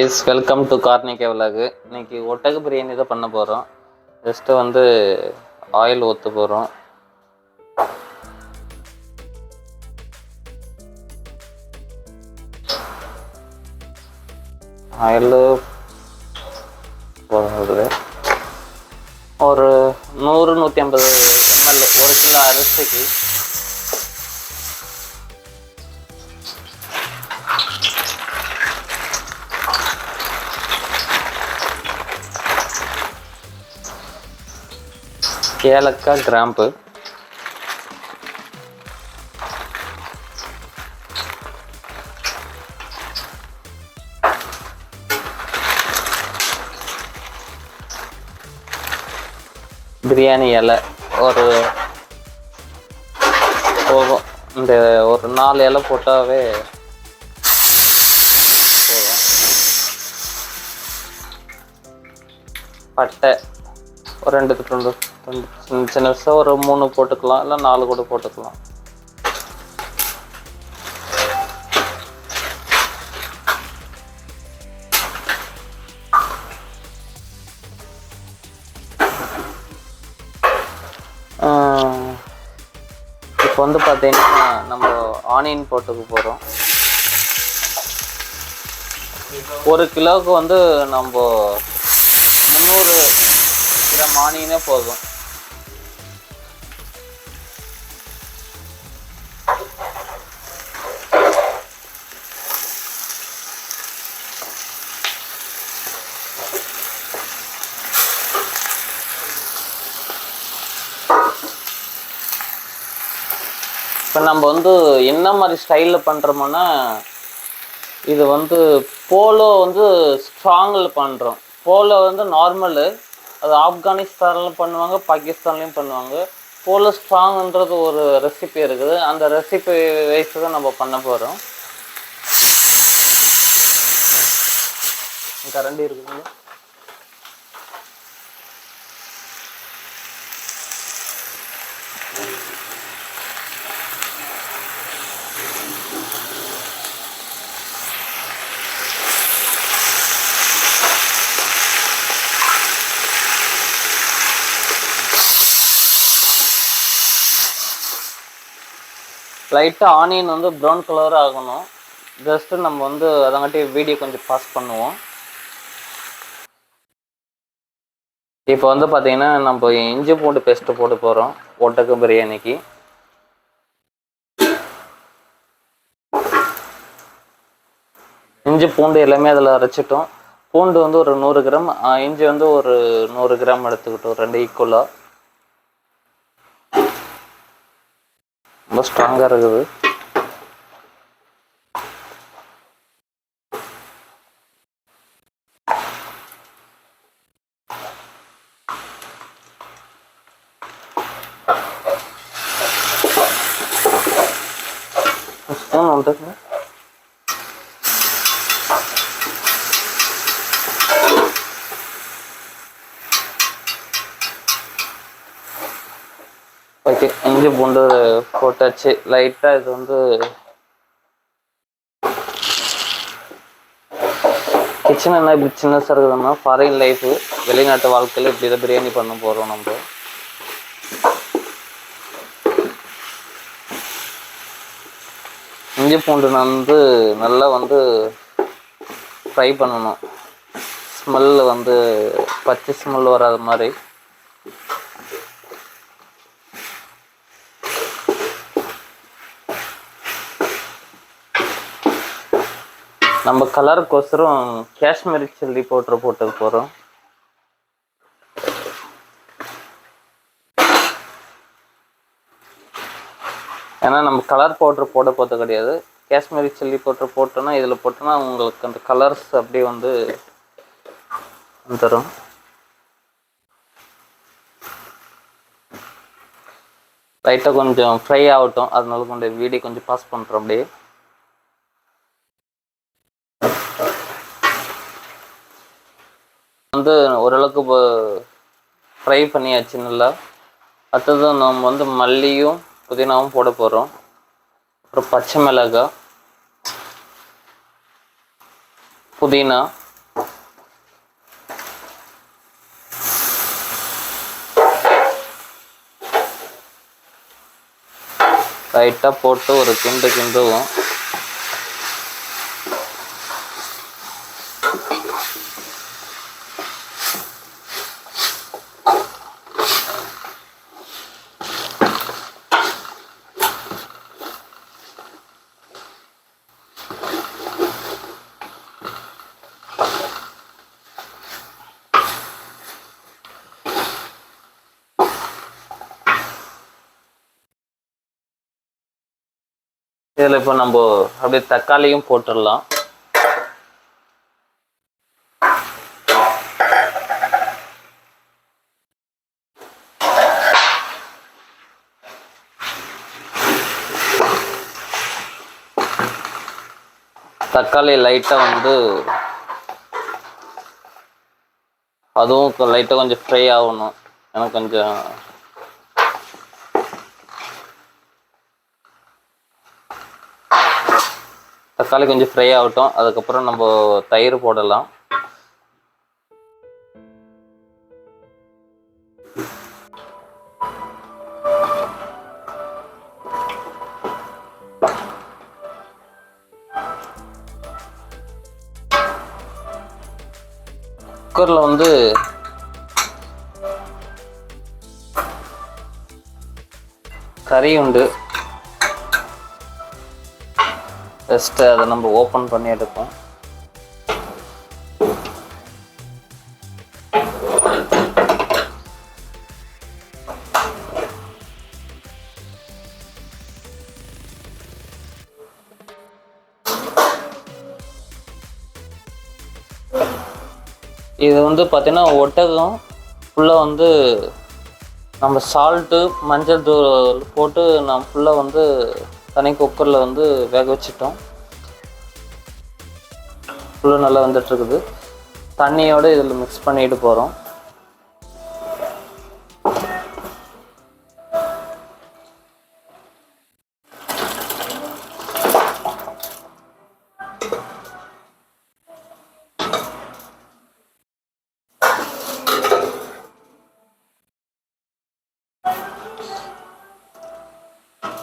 Guys, welcome to கார்னிகே vlog. இன்னைக்கு ஒட்டக பிரியாணி தான் பண்ண போகிறோம். ஜஸ்ட்டு வந்து ஆயில் ஊற்ற போகிறோம். ஆயில் போடுறது ஒரு 100-150 ml, 1 கிலோ அரிசிக்கு. ஏலக்காய், கிராம்பு, பிரியாணி இலை ஒரு போதும். இந்த ஒரு 4 இலை போட்டாவே போதும். பட்டை ஒரு 2 சின்னதாக ஒரு 3 போட்டுக்கலாம், இல்லை 4 கூட போட்டுக்கலாம். இப்போ வந்து பார்த்தீங்கன்னா நம்ம ஆனியன் போட்டுக்க போகிறோம். 1 கிலோவுக்கு வந்து நம்ம 300 கிராம் ஆனியனே போதும். இப்போ நம்ம வந்து என்ன மாதிரி ஸ்டைலில் பண்ணுறோமோன்னா, இது வந்து போலோ வந்து ஸ்ட்ராங்கில் பண்ணுறோம். போலோ வந்து நார்மலு, அது ஆப்கானிஸ்தான்லையும் பண்ணுவாங்க, பாகிஸ்தான்லேயும் பண்ணுவாங்க. போலோ ஸ்ட்ராங்குன்றது ஒரு ரெசிபி இருக்குது. அந்த ரெசிபி வைஸ் தான் நம்ம பண்ண போகிறோம். கரண்டி இருக்குதுங்க. லைட்டாக ஆனியன் வந்து ப்ரௌன் கலர் ஆகணும். ஜஸ்ட்டு நம்ம வந்து அதங்காட்டி வீடியோ கொஞ்சம் பாஸ் பண்ணுவோம். இப்போ வந்து பார்த்திங்கன்னா நம்ம இஞ்சி பூண்டு பேஸ்ட்டு போட்டு போகிறோம் ஒட்டக பிரியாணிக்கு. இஞ்சி பூண்டு எல்லாமே அதில் அரைச்சிட்டோம். பூண்டு வந்து ஒரு 100 கிராம், இஞ்சி வந்து ஒரு 100 கிராம் எடுத்துக்கிட்டோம், 2 ஈக்குவலாக. ரொம்ப ஸ்ட்ராங்காக இருக்குது. ஸ்பூன் வந்துங்க. ஓகே, இஞ்சி பூண்டு போட்டாச்சு. லைட்டாக இது வந்து கிச்சன் என்ன இப்படி சின்னதாக இருக்குதுன்னா, ஃபாரின் லைஃபு, வெளிநாட்டு வாழ்க்கையில் இப்படி தான் பிரியாணி பண்ண போகிறோம் நம்ம. இஞ்சி பூண்டு வந்து நல்லா வந்து ஃப்ரை பண்ணணும். ஸ்மெல்லு வந்து பச்சை ஸ்மெல் வராத மாதிரி. நம்ம கலருக்கோசரம் காஷ்மீரி சில்லி பவுடர் போட்டு போகிறோம். ஏன்னா நம்ம கலர் பவுடர் போட போகிறது கிடையாது. காஷ்மீரி சில்லி பவுடர் போட்டோன்னா, இதில் போட்டோன்னா உங்களுக்கு அந்த கலர்ஸ் அப்படியே வந்து வந்துடும். லைட்டாக கொஞ்சம் ஃப்ரை ஆகட்டும், அதனால கொஞ்சம் வீடியோ கொஞ்சம் பாஸ் பண்ணுறோம். அப்படியே வந்து ஓரளவுக்கு ஃப்ரை பண்ணியாச்சு நல்லா. அடுத்தது நம்ம வந்து மல்லியும் புதினாவும் போட போகிறோம். அப்புறம் பச்சை மிளகாய், புதினா, லைட்டாக போட்டு ஒரு கிண்டுவோம். இதில் இப்போ நம்ம அப்படியே தக்காளியும் போட்டுடலாம். தக்காளி லைட்டாக வந்து அதுவும் லைட்டாக கொஞ்சம் ஃப்ரை ஆகணும். எனக்கு கொஞ்சம் தக்காளி கொஞ்சம் ஃப்ரை ஆகட்டும். அதுக்கப்புறம் நம்ம தயிர் போடலாம். குக்கரில் வந்து கறி உண்டு. ஜஸ்ட்டு அதை நம்ம ஓப்பன் பண்ணி எடுப்போம். இது வந்து பார்த்தீங்கன்னா ஒட்டகம் ஃபுல்லாக வந்து நம்ம சால்ட்டு மஞ்சள் தூள் போட்டு நம்ம ஃபுல்லாக வந்து தனி குக்கரில் வந்து வேக வச்சிட்டோம். ஃபுல்லாக நல்லா வந்துட்டுருக்குது. தண்ணியோடு இதில் மிக்ஸ் பண்ணிட்டு போகிறோம்.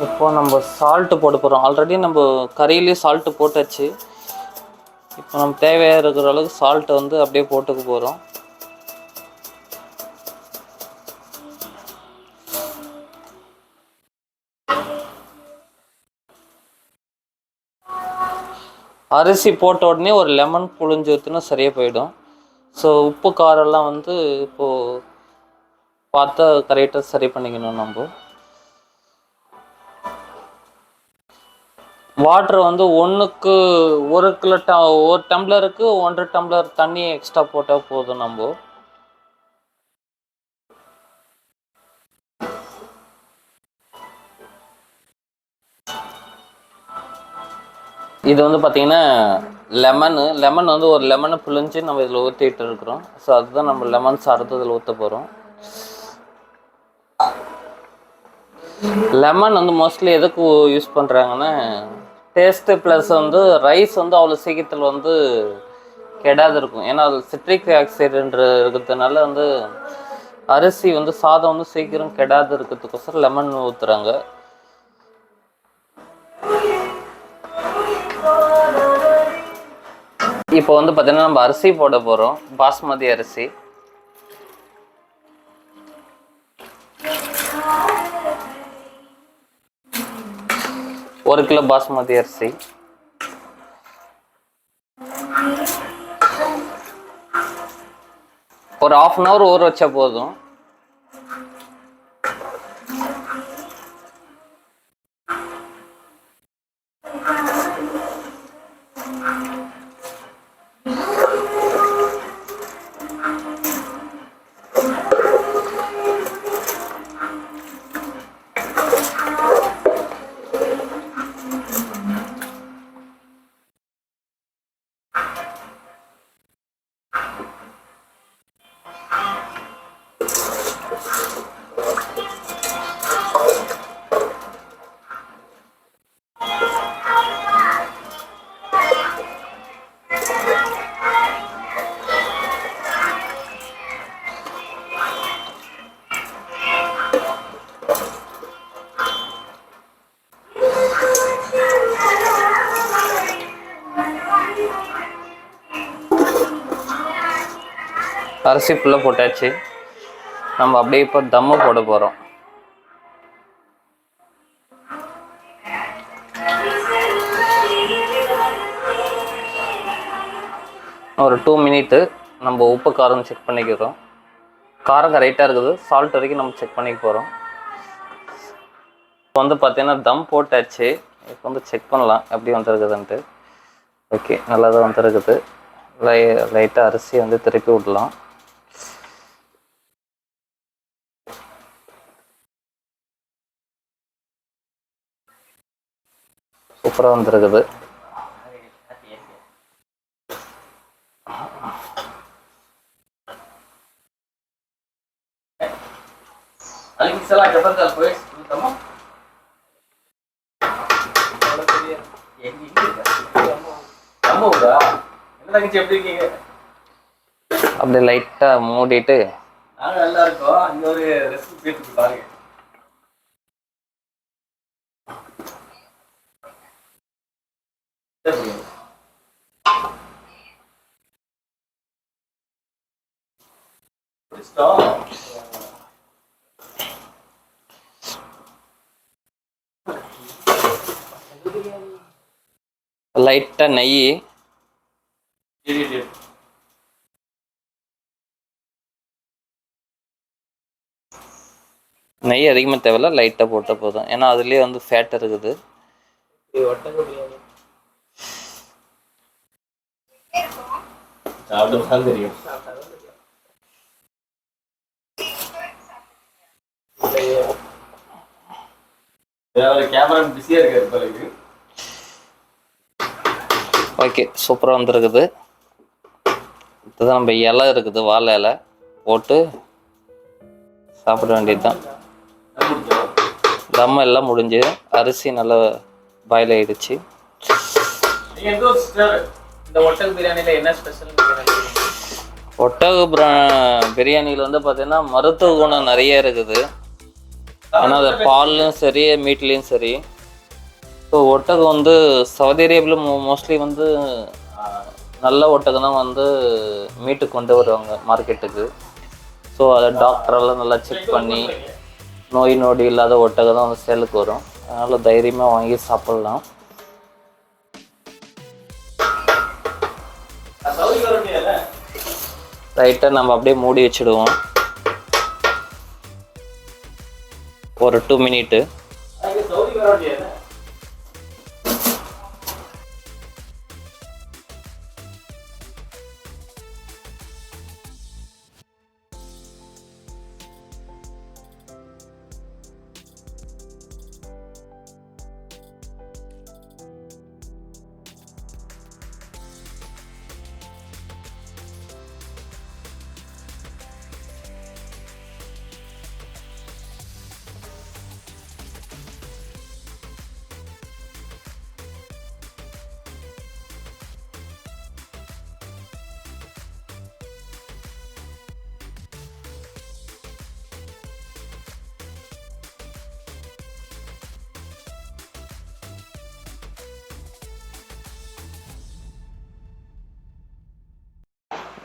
இப்போ நம்ம சால்ட்டு போட போகிறோம். ஆல்ரெடி நம்ம கறியிலேயே சால்ட்டு போட்டாச்சு. இப்போ நம்ம தேவையாக இருக்கிற அளவுக்கு சால்ட்டை வந்து அப்படியே போட்டுக்க போகிறோம். அரிசி போட்ட உடனே ஒரு லெமன் புழிஞ்சு ஊற்றினா சரியாக போயிடும். ஸோ உப்பு காரெல்லாம் வந்து இப்போது பார்த்தா கரெக்டாக சரி பண்ணிக்கணும். நம்ம வாட்டர் வந்து 1க்கு 1 கிலோ ஒரு டம்ளருக்கு 1.5 டம்ளர் தண்ணி எக்ஸ்ட்ரா போட்டால் போதும். நம்ம இது வந்து பார்த்திங்கன்னா லெமன் வந்து ஒரு லெமனை புழிஞ்சு நம்ம இதில் ஊற்றிட்டு இருக்கிறோம். ஸோ அதுதான் நம்ம லெமன் சாரத்தை இதில் ஊற்ற போகிறோம். லெமன் வந்து மோஸ்ட்லி எதுக்கு யூஸ் பண்ணுறாங்கன்னா டேஸ்ட்டு ப்ளஸ் வந்து ரைஸ் வந்து அவ்வளோ சீக்கிரத்தில் வந்து கெடாது இருக்கும். ஏன்னா அது சிட்ரிக் ஆக்சைடுன்ற இருக்கிறதுனால வந்து அரிசி வந்து சாதம் வந்து சீக்கிரம் கெடாது இருக்கிறதுக்கோசரம் லெமன் ஊற்றுறாங்க. இப்போ வந்து பார்த்தீங்கன்னா நம்ம அரிசி போட போகிறோம். பாஸ்மதி அரிசி 1 கிலோ பாஸ்மதி அரிசி. ஒரு 1/2 hour ஊற வச்சா போதும். அரிசி ஃபுல்லாக போட்டாச்சு. நம்ம அப்படியே இப்போ தம்மு போட போகிறோம். ஒரு 2 மினிட்டு நம்ம உப்பு காரம் செக் பண்ணிக்கிறோம். காரம் கரெக்டாக இருக்குது. சால்ட் வரைக்கும் நம்ம செக் பண்ணிக்க போகிறோம். இப்போ வந்து பார்த்தீங்கன்னா தம் போட்டாச்சு. இப்போ வந்து செக் பண்ணலாம் எப்படி வந்துருக்குதுன்ட்டு. ஓகே, நல்லா தான் வந்துருக்குது. லைட்டாக அரிசி வந்து திருப்பி விடலாம். சூப்பராக வந்துருக்குது. அப்படியே லைட்டா மூடிட்டு நல்லா இருக்கும். அங்க ஒரு ரெசிபி பாருங்க. லைட்டா நெய், நெய் அதிகமாக தேவையில்ல, லைட்டாக போட்டால் போதும். ஏன்னா அதுலேயே வந்து ஃபேட் இருக்குது. தெரியும். கேமரா பிஸியாக இருக்காரு. ஓகே, சூப்பராக வந்துருக்குது. இதுதான் நம்ம இலை இருக்குது, வாழை இலை போட்டு சாப்பிட வேண்டியது தான். தம் எல்லாம் முடிஞ்சு அரிசி நல்லா பாயில் ஆகிடுச்சு. இந்த ஒட்டக பிரியாணியில் என்ன ஸ்பெஷல்? ஒட்டக பிரியாணியில் வந்து பார்த்தீங்கன்னா மருத்துவ குணம் நிறைய இருக்குது. ஆனால் அது பால்லையும் சரி மீட்லேயும் சரி. ஸோ ஒட்டகம் வந்து சவுதி அரேபியாவில் மோஸ்ட்லி வந்து நல்ல ஒட்டகம் தான் வந்து மீட்டுக்கு கொண்டு வருவாங்க மார்க்கெட்டுக்கு. ஸோ அதை டாக்டரெல்லாம் நல்லா செக் பண்ணி நோய் நொடி இல்லாத ஒட்டகம் தான் வந்து சேலுக்கு வரும். அதனால் தைரியமாக வாங்கி சாப்பிட்லாம். ரைட்டாக நம்ம அப்படியே மூடி வச்சுடுவோம் ஒரு 2 மினிட்டு.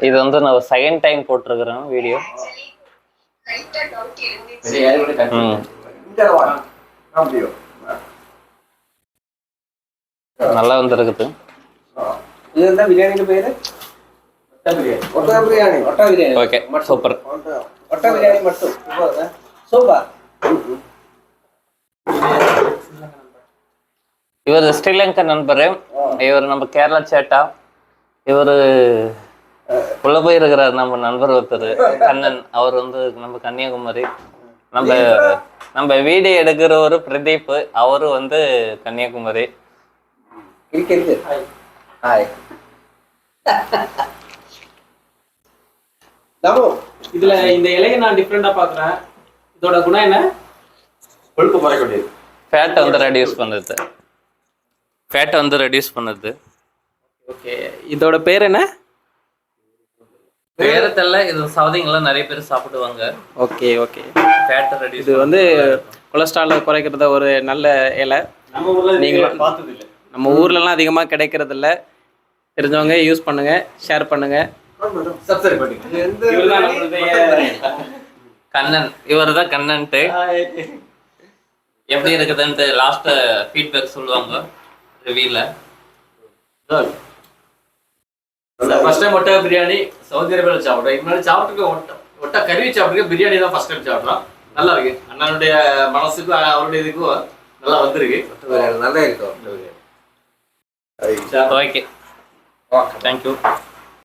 இது வந்து நான் செகண்ட் டைம் போட்டிருக்கிறேன் வீடியோ. நல்லா வந்துருக்குது. இதுதான் பிரியாணிக்கு பேரு ஒட்டக பிரியாணி. ஒட்டக பிரியாணி. Okay, super. ஒட்டக பிரியாணி மட்டும் சூப்பர். இவர் ஸ்ரீலங்கா நண்பர். இவர் நம்ம கேரளா சேட்டா. இவர் உள்ள போயிருக்கிறார் நம்ம நண்பர் ஒருத்தர் கண்ணன். அவர் வந்து நம்ம கன்னியாகுமரி. நம்ம வீடியோ எடுக்கிற ஒரு பிரதீப், அவரு வந்து கன்னியாகுமரி. இதுல இந்த இலையை நான் டிஃப்ரெண்டா பாக்குறேன். இதோட குணம் என்ன? கொழுப்பு குறைக்கக்கூடியது. ஃபேட் வந்து ரெடியூஸ் பண்ணுது. ஃபேட் வந்து ரெடியூஸ் பண்ணுது. ஓகே, இதோட பேர் என்ன? வேற தெரியல. இது சவுதிங்கெல்லாம் நிறைய பேர் சாப்பிடுவாங்க. Okay okay. Fat reduce. இது வந்து கொலஸ்ட்ரால் குறைக்கிறத ஒரு நல்ல இலை. நம்ம ஊர்ல நீங்களும் பார்த்தது இல்லை. நம்ம ஊர்லலாம் அதிகமாக கிடைக்கிறது இல்லை. தெரிஞ்சவங்க யூஸ் பண்ணுங்க, ஷேர் பண்ணுங்க. சப்ஸ்கிரைப் பண்ணிக்கோங்க. இவர்தான் நம்மளுடைய கண்ணன், இவர் தான் கண்ணன்ட்டு. எப்படி இருக்குதுன்ட்டு லாஸ்ட் ஃபீட்பேக் சொல்லுவாங்க ரிவ்யூல. ஃபர்ஸ்ட் டைம் ஒட்டா பிரியாணி சவுதி அரேபியாவில் சாப்பிட்றோம். இதுக்கு முன்னாடி சாப்பிட்டுருக்க ஒட்டா கறி சாப்பிட்ருக்கேன். பிரியாணி தான் ஃபர்ஸ்ட் டைம் சாப்பிட்றோம். நல்லா இருக்கு. அண்ணனுடைய மனசுக்கும் அவருடைய இதுக்கும் நல்லா வந்திருக்கு. நல்லா இருக்கும். Okay, thank you.